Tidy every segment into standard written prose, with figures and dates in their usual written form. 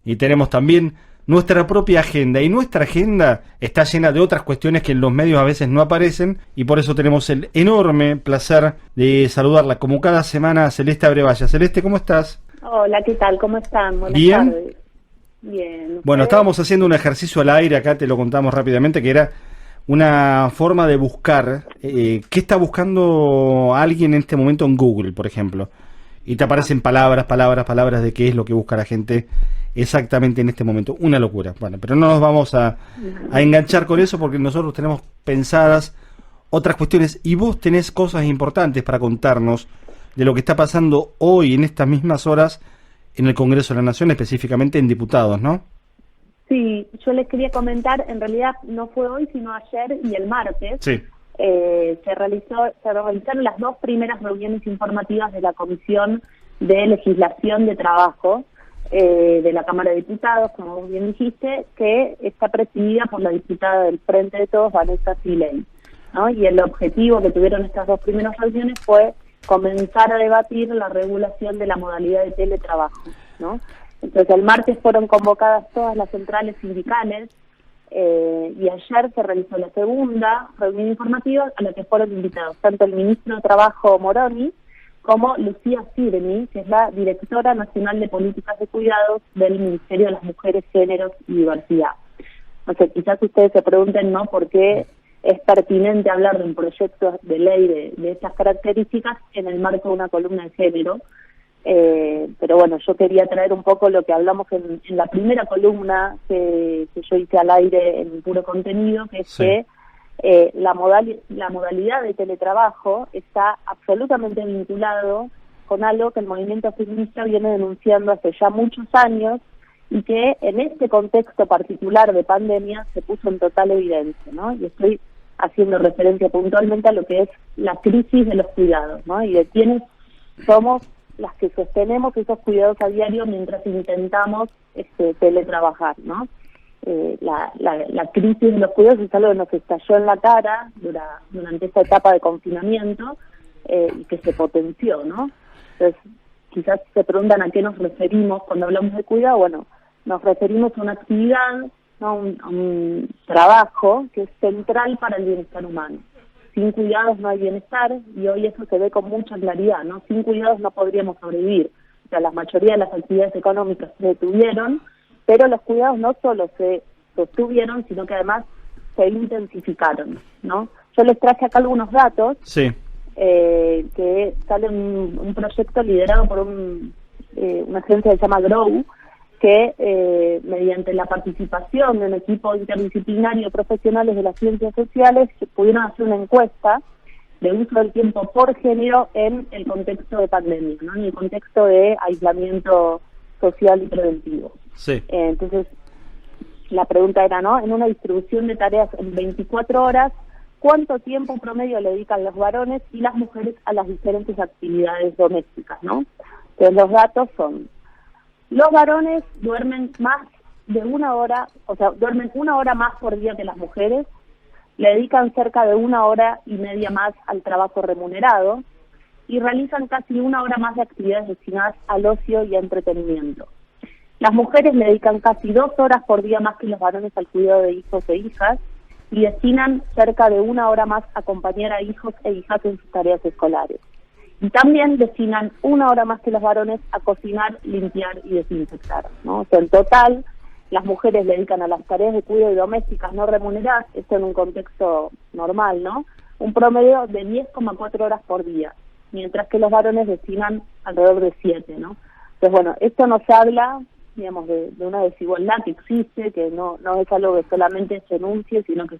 y tenemos también nuestra propia agenda, y nuestra agenda está llena de otras cuestiones que en los medios a veces no aparecen, y por eso tenemos el enorme placer de saludarla como cada semana a Celeste Abrevaya. Celeste, ¿cómo estás? Hola, ¿qué tal? ¿Cómo están? Buenas ¿Bien? tardes. Bien. Bueno, ¿Ustedes? estábamos haciendo un ejercicio al aire, acá te lo contamos rápidamente, que era una forma de buscar qué está buscando alguien en este momento en Google, por ejemplo. Y te aparecen palabras de qué es lo que busca la gente exactamente en este momento. Una locura. Bueno, pero no nos vamos a enganchar con eso porque nosotros tenemos pensadas otras cuestiones y vos tenés cosas importantes para contarnos de lo que está pasando hoy en estas mismas horas en el Congreso de la Nación, específicamente en diputados, ¿no? Sí, yo les quería comentar, en realidad no fue hoy, sino ayer y el martes. Sí. Se realizaron las dos primeras reuniones informativas de la Comisión de Legislación de Trabajo de la Cámara de Diputados, como vos bien dijiste, que está presidida por la diputada del Frente de Todos, Vanessa Siley, ¿no? Y el objetivo que tuvieron estas dos primeras reuniones fue comenzar a debatir la regulación de la modalidad de teletrabajo, ¿no? Entonces el martes fueron convocadas todas las centrales sindicales y ayer se realizó la segunda reunión informativa a la que fueron invitados tanto el ministro de Trabajo Moroni como Lucía Cirni, que es la directora nacional de políticas de cuidados del Ministerio de las Mujeres, Géneros y Diversidad. O sea, quizás ustedes se pregunten, ¿no?, por qué es pertinente hablar de un proyecto de ley de estas características en el marco de una columna de género. Pero bueno, yo quería traer un poco lo que hablamos en la primera columna que yo hice al aire en Puro Contenido, que es que la modalidad de teletrabajo está absolutamente vinculado con algo que el movimiento feminista viene denunciando hace ya muchos años y que en este contexto particular de pandemia se puso en total evidencia, ¿no? Y estoy haciendo referencia puntualmente a lo que es la crisis de los cuidados, ¿no? Y de quiénes somos las que sostenemos esos cuidados a diario mientras intentamos teletrabajar, ¿no? La crisis de los cuidados es algo que nos estalló en la cara durante esta etapa de confinamiento y que se potenció, ¿no? Entonces, quizás se preguntan a qué nos referimos cuando hablamos de cuidado. Bueno, nos referimos a una actividad, ¿no?, a un trabajo que es central para el bienestar humano. Sin cuidados no hay bienestar y hoy eso se ve con mucha claridad, ¿no? Sin cuidados no podríamos sobrevivir. O sea, la mayoría de las actividades económicas se detuvieron, pero los cuidados no solo se sostuvieron, sino que además se intensificaron, ¿no? Yo les traje acá algunos datos. Sí. Que sale un proyecto liderado por una agencia que se llama Grow, que mediante la participación de un equipo interdisciplinario de profesionales de las ciencias sociales pudieron hacer una encuesta de uso del tiempo por género en el contexto de pandemia, ¿no?, en el contexto de aislamiento social y preventivo. Sí. Entonces, la pregunta era, ¿no?, en una distribución de tareas en 24 horas, ¿cuánto tiempo promedio le dedican los varones y las mujeres a las diferentes actividades domésticas, ¿no? Entonces, los datos son: los varones duermen más de una hora, o sea, duermen 1 hora más por día que las mujeres, le dedican cerca de 1 hora y media más al trabajo remunerado y realizan casi 1 hora más de actividades destinadas al ocio y a entretenimiento. Las mujeres le dedican casi 2 horas por día más que los varones al cuidado de hijos e hijas y destinan cerca de 1 hora más a acompañar a hijos e hijas en sus tareas escolares. Y también destinan 1 hora más que los varones a cocinar, limpiar y desinfectar, ¿no? O sea, en total, las mujeres le dedican a las tareas de cuidado y domésticas no remuneradas, esto en un contexto normal, ¿no?, un promedio de 10,4 horas por día, mientras que los varones destinan alrededor de 7, ¿no? Entonces, bueno, esto nos habla, digamos, de una desigualdad que existe, que no es algo que solamente se enuncie, sino que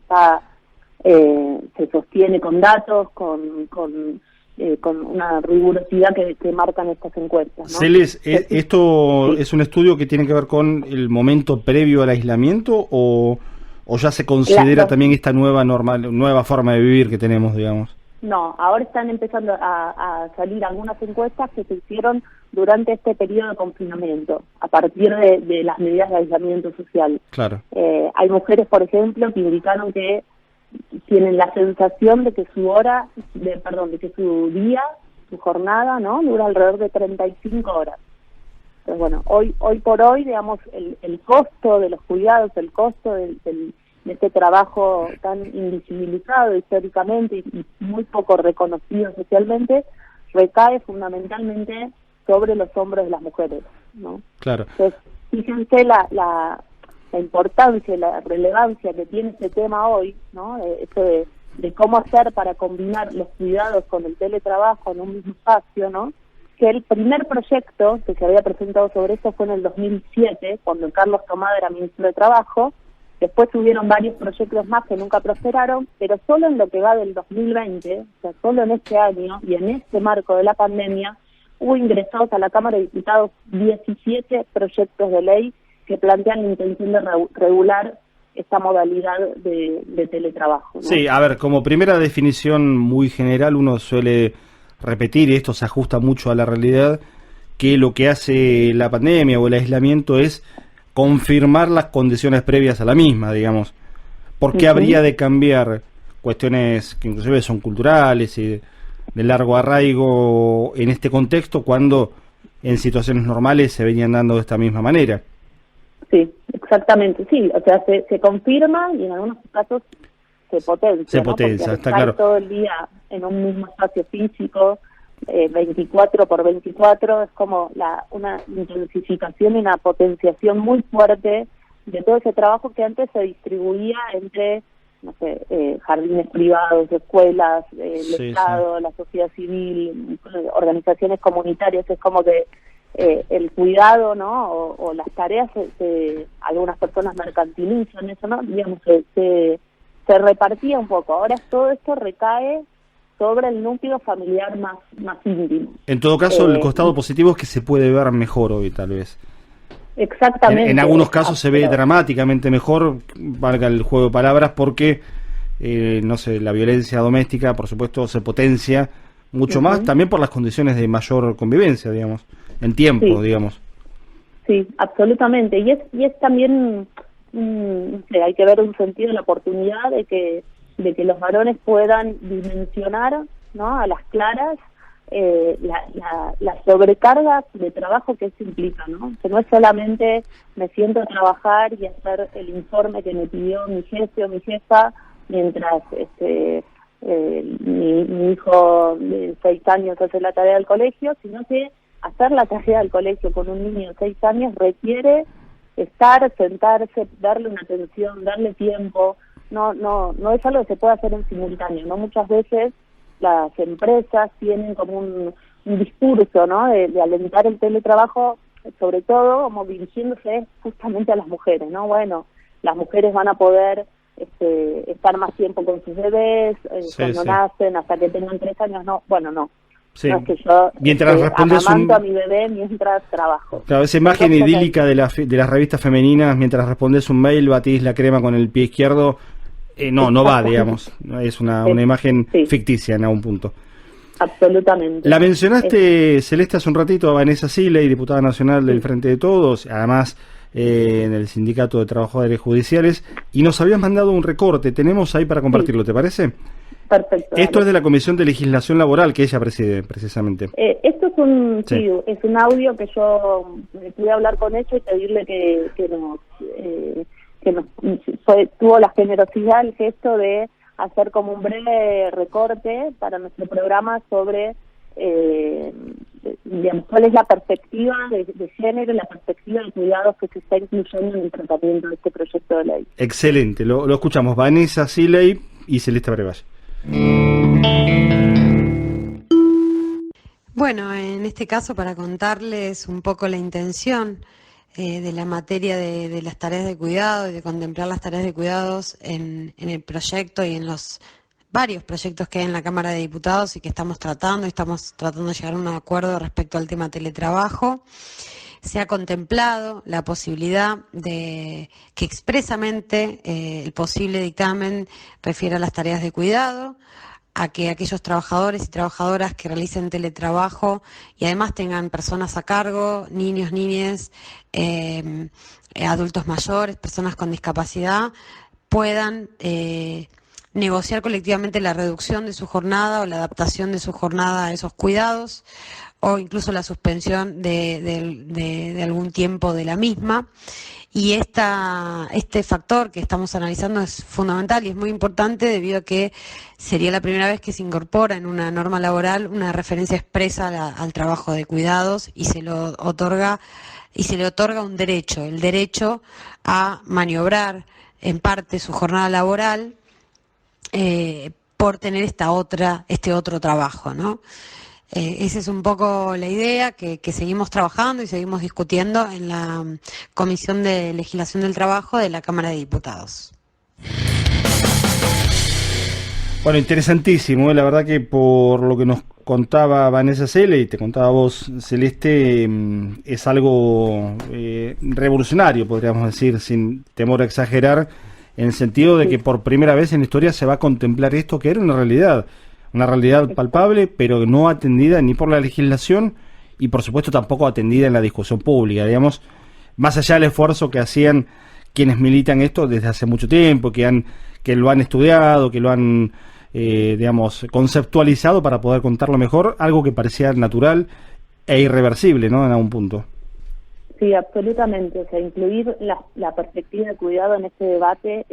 se sostiene con datos, con una rigurosidad que marcan estas encuestas, ¿no? Celes, ¿esto es un estudio que tiene que ver con el momento previo al aislamiento o ya se considera también esta nueva forma de vivir que tenemos, digamos? No, ahora están empezando a salir algunas encuestas que se hicieron durante este periodo de confinamiento, a partir de las medidas de aislamiento social. Claro. Hay mujeres, por ejemplo, que indicaron que tienen la sensación de que de que su día, su jornada, ¿no?, dura alrededor de 35 horas. Entonces, bueno, hoy por hoy, digamos, el costo de los cuidados, el costo de este trabajo tan invisibilizado históricamente y muy poco reconocido socialmente, recae fundamentalmente sobre los hombros de las mujeres, ¿no? Claro. Entonces, fíjense la importancia y la relevancia que tiene este tema hoy, ¿no? Esto de cómo hacer para combinar los cuidados con el teletrabajo en un mismo espacio, ¿no? Que el primer proyecto que se había presentado sobre eso fue en el 2007, cuando Carlos Tomada era ministro de Trabajo. Después hubieron varios proyectos más que nunca prosperaron, pero solo en lo que va del 2020, o sea, solo en este año y en este marco de la pandemia, hubo ingresados a la Cámara de Diputados 17 proyectos de ley que plantean la intención de regular esta modalidad de teletrabajo, ¿no? Sí, a ver, como primera definición muy general, uno suele repetir, y esto se ajusta mucho a la realidad, que lo que hace la pandemia o el aislamiento es confirmar las condiciones previas a la misma, digamos. ¿Por qué habría de cambiar cuestiones que inclusive son culturales y de largo arraigo en este contexto cuando en situaciones normales se venían dando de esta misma manera? Sí, exactamente, sí, o sea, se confirma y en algunos casos se potencia. Se ¿no? potencia, porque está claro. todo el día en un mismo espacio físico, 24x24, es como una intensificación y una potenciación muy fuerte de todo ese trabajo que antes se distribuía entre, no sé, jardines privados, escuelas, el Estado, la sociedad civil, organizaciones comunitarias. Es como que el cuidado, ¿no? O las tareas, algunas personas mercantilizan eso, ¿no? Digamos, se repartía un poco. Ahora todo esto recae sobre el núcleo familiar más íntimo. En todo caso, el costado positivo es que se puede ver mejor hoy, tal vez. Exactamente. En algunos casos se ve dramáticamente mejor, valga el juego de palabras, porque, no sé, la violencia doméstica, por supuesto, se potencia mucho más, también por las condiciones de mayor convivencia, digamos, en tiempo, digamos. Sí, absolutamente. Y es también, no sé, hay que ver un sentido, la oportunidad de que los varones puedan dimensionar, ¿no? A las claras la sobrecarga de trabajo que eso implica, ¿no? Que no es solamente me siento a trabajar y hacer el informe que me pidió mi jefe o mi jefa mientras mi hijo de 6 años hace la tarea del colegio, sino que hacer la tarea del colegio con un niño de 6 años requiere estar, sentarse, darle una atención, darle tiempo. No es algo que se puede hacer en simultáneo, ¿no? Muchas veces las empresas tienen como un discurso, ¿no? De alentar el teletrabajo, sobre todo como dirigiéndose justamente a las mujeres, ¿no? Bueno, las mujeres van a poder estar más tiempo con sus bebés, cuando nacen, hasta que tengan 3 años, no, bueno, no. Sí. No es que yo mientras respondes amamanto a mi bebé mientras trabajo. Claro, esa imagen idílica de las revistas femeninas, mientras respondes un mail, batís la crema con el pie izquierdo, no va, digamos. Es una imagen ficticia en algún punto. Absolutamente. La mencionaste, Celeste, hace un ratito, a Vanessa Siley, diputada nacional del Frente de Todos, además en el Sindicato de Trabajadores Judiciales, y nos habías mandado un recorte. Tenemos ahí para compartirlo, ¿te parece? Perfecto. Esto es de la Comisión de Legislación Laboral que ella preside, precisamente. Esto es un audio que yo pude hablar con ella y pedirle que tuvo la generosidad, el gesto de hacer como un breve recorte para nuestro programa sobre digamos, cuál es la perspectiva de género, la perspectiva de cuidados que se está incluyendo en el tratamiento de este proyecto de ley. Excelente, lo escuchamos. Vanessa Siley y Celeste Brevall. Bueno, en este caso, para contarles un poco la intención de la materia de las tareas de cuidado y de contemplar las tareas de cuidados en el proyecto y en los varios proyectos que hay en la Cámara de Diputados y que estamos tratando de llegar a un acuerdo respecto al tema teletrabajo. Se ha contemplado la posibilidad de que expresamente el posible dictamen refiera a las tareas de cuidado, a que aquellos trabajadores y trabajadoras que realicen teletrabajo y además tengan personas a cargo, niños, niñas, adultos mayores, personas con discapacidad, puedan negociar colectivamente la reducción de su jornada o la adaptación de su jornada a esos cuidados, o incluso la suspensión de algún tiempo de la misma. Y este factor que estamos analizando es fundamental y es muy importante debido a que sería la primera vez que se incorpora en una norma laboral una referencia expresa al trabajo de cuidados y se le otorga un derecho, el derecho a maniobrar en parte su jornada laboral por tener este otro trabajo, ¿no? Esa es un poco la idea que seguimos trabajando y seguimos discutiendo en la Comisión de Legislación del Trabajo de la Cámara de Diputados. Bueno, interesantísimo, la verdad que por lo que nos contaba Vanessa Cele y te contaba vos, Celeste, es algo revolucionario, podríamos decir, sin temor a exagerar, en el sentido de que por primera vez en la historia se va a contemplar esto que era una realidad palpable, pero no atendida ni por la legislación y por supuesto tampoco atendida en la discusión pública, digamos, más allá del esfuerzo que hacían quienes militan esto desde hace mucho tiempo, que lo han estudiado, que lo han digamos, conceptualizado para poder contarlo mejor, algo que parecía natural e irreversible, ¿no? En algún punto. Sí, absolutamente. O sea, incluir la perspectiva de cuidado en este debate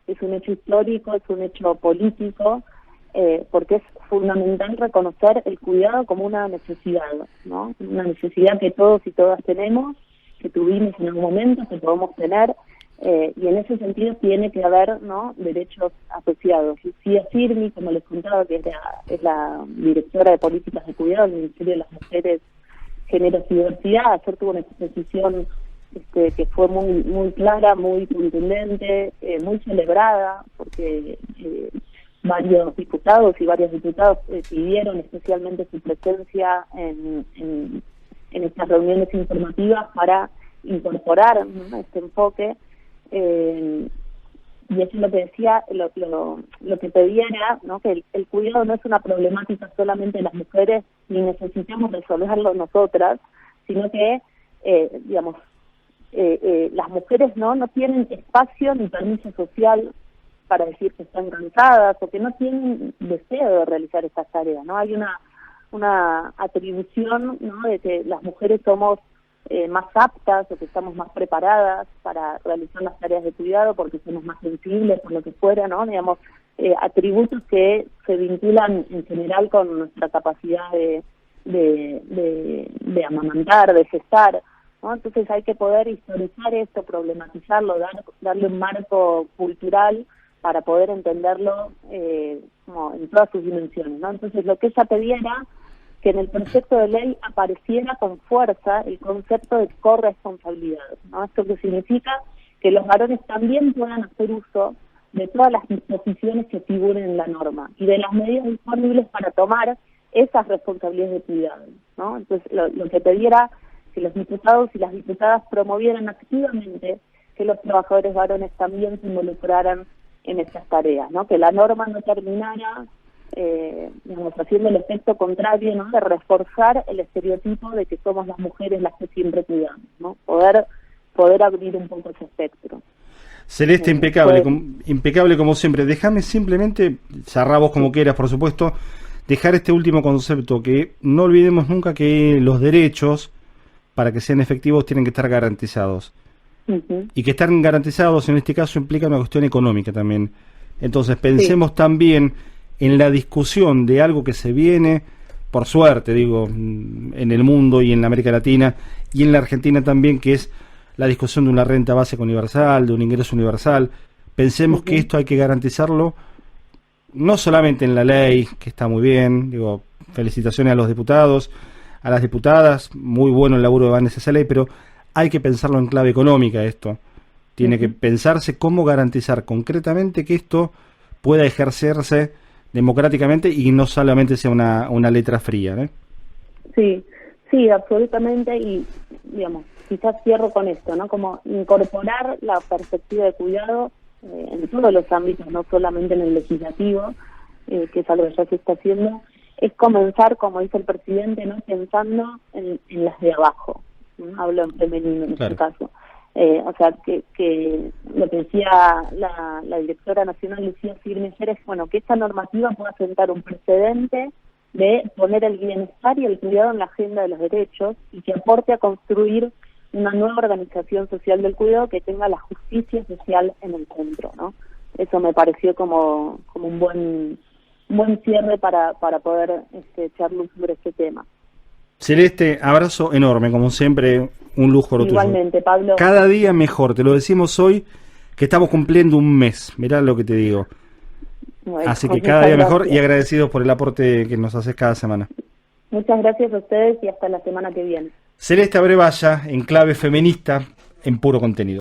es un hecho histórico, es un hecho político, porque es fundamental reconocer el cuidado como una necesidad, ¿no? Una necesidad que todos y todas tenemos, que tuvimos en algún momento, que podemos tener, y en ese sentido tiene que haber, ¿no?, derechos asociados. Lucía Firmi, como les contaba, que es la directora de políticas de cuidado del Ministerio de las Mujeres, Géneros y Diversidad, ayer tuvo una exposición que fue muy clara, muy contundente, muy celebrada, porque varios diputados y varias diputadas pidieron especialmente su presencia en estas reuniones informativas para incorporar, ¿no?, este enfoque. Y eso es lo que decía, lo que pedía era, ¿no?, que el cuidado no es una problemática solamente de las mujeres, ni necesitamos resolverlo nosotras, sino que, digamos, las mujeres no tienen espacio ni permiso social para decir que están cansadas o que no tienen deseo de realizar estas tareas, ¿no? Hay una atribución, ¿no?, de que las mujeres somos más aptas o que estamos más preparadas para realizar las tareas de cuidado porque somos más sensibles por lo que fuera, ¿no? Digamos, atributos que se vinculan en general con nuestra capacidad de amamantar, de gestar, ¿no? Entonces hay que poder historizar esto, problematizarlo, darle un marco cultural para poder entenderlo como en todas sus dimensiones, ¿no? Entonces lo que ella pedía era que en el proyecto de ley apareciera con fuerza el concepto de corresponsabilidad, ¿no? Esto que significa que los varones también puedan hacer uso de todas las disposiciones que figuren en la norma y de las medidas disponibles para tomar esas responsabilidades de cuidado, ¿no? Entonces lo que pidiera que los diputados y las diputadas promovieran activamente que los trabajadores varones también se involucraran en estas tareas, ¿no? Que la norma no terminara digamos, haciendo el efecto contrario, ¿no?, de reforzar el estereotipo de que somos las mujeres las que siempre cuidamos, ¿no? Poder abrir un poco ese espectro. Celeste, impecable como siempre. Déjame simplemente, cerrá vos como quieras, por supuesto, dejar este último concepto, que no olvidemos nunca que los derechos, para que sean efectivos, tienen que estar garantizados. Y que estar garantizados, en este caso, implica una cuestión económica también. Entonces, pensemos también en la discusión de algo que se viene, por suerte, digo, en el mundo y en la América Latina y en la Argentina también, que es la discusión de una renta básica universal, de un ingreso universal. Pensemos que esto hay que garantizarlo no solamente en la ley, que está muy bien, digo, felicitaciones a los diputados, a las diputadas, muy bueno el laburo de Vanessa Cele, pero hay que pensarlo en clave económica esto. Tiene que pensarse cómo garantizar concretamente que esto pueda ejercerse democráticamente y no solamente sea una letra fría, ¿eh? Sí, absolutamente, y digamos, quizás cierro con esto, ¿no? Como incorporar la perspectiva de cuidado en todos los ámbitos, no solamente en el legislativo, que es algo que ya se está haciendo, es comenzar, como dice el presidente, ¿no?, pensando en las de abajo, ¿no? Hablo en femenino en este caso. O sea, que lo que decía la directora nacional Lucía Firmi ayer es, bueno, que esta normativa pueda sentar un precedente de poner el bienestar y el cuidado en la agenda de los derechos y que aporte a construir una nueva organización social del cuidado que tenga la justicia social en el centro, ¿no? Eso me pareció como un buen cierre para poder echar luz sobre este tema. Celeste, abrazo enorme, como siempre, un lujo lo tuyo. Igualmente, Pablo. Cada día mejor, te lo decimos hoy, que estamos cumpliendo un mes, mirá lo que te digo. Bueno, así que muchas cada día gracias. mejor y agradecidos por el aporte que nos haces cada semana. Muchas gracias a ustedes y hasta la semana que viene. Celeste Abrevaya, en clave feminista, en puro contenido.